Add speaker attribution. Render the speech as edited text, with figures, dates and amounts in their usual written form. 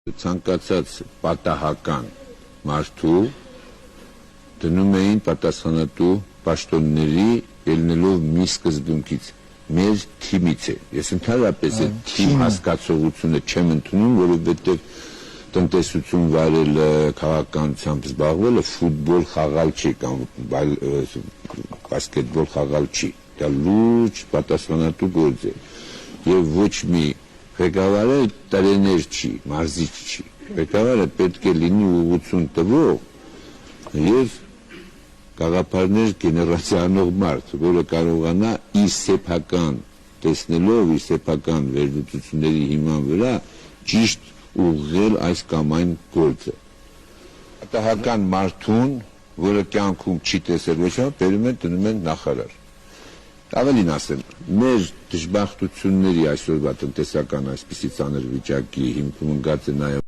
Speaker 1: Ցանկացած պատահական մարդու դնում էին պատասխանատու պաշտոնների ելնելով մի սկզբունքից մեր թիմից է ես ընդհանրապես այդ թիմ հասկացողությունը չեմ ընդունում որովհետև տնտեսություն վարելը քաղաքականությամբ զբաղվելը ֆուտբոլ խաղալ չի կամ բասկետբոլ խաղալ չի դա լուրջ պատասխանատու գործ է եւ ոչ մի ղեկավարը տրեներ չի, մարզիչ չի։ Ղեկավարը պետք է լինի ուղղություն տվող եւ գաղափարներ գեներացիանող մարդ, որը կարողանա իր սեփական տեսնելով իր սեփական վերլուծությունների հիման վրա ճիշտ ուղղել այս կամ այն գործը։ Պատահական մարդուն, որը կյանքում չի տեսել ոչ մի, բերում են դնում են նախարար։ Ավելին ասեմ, մեր դժբախտությունների այսօրվա տնտեսական այսպիսի ծանր վիճակի հիմքում ընկած է նաև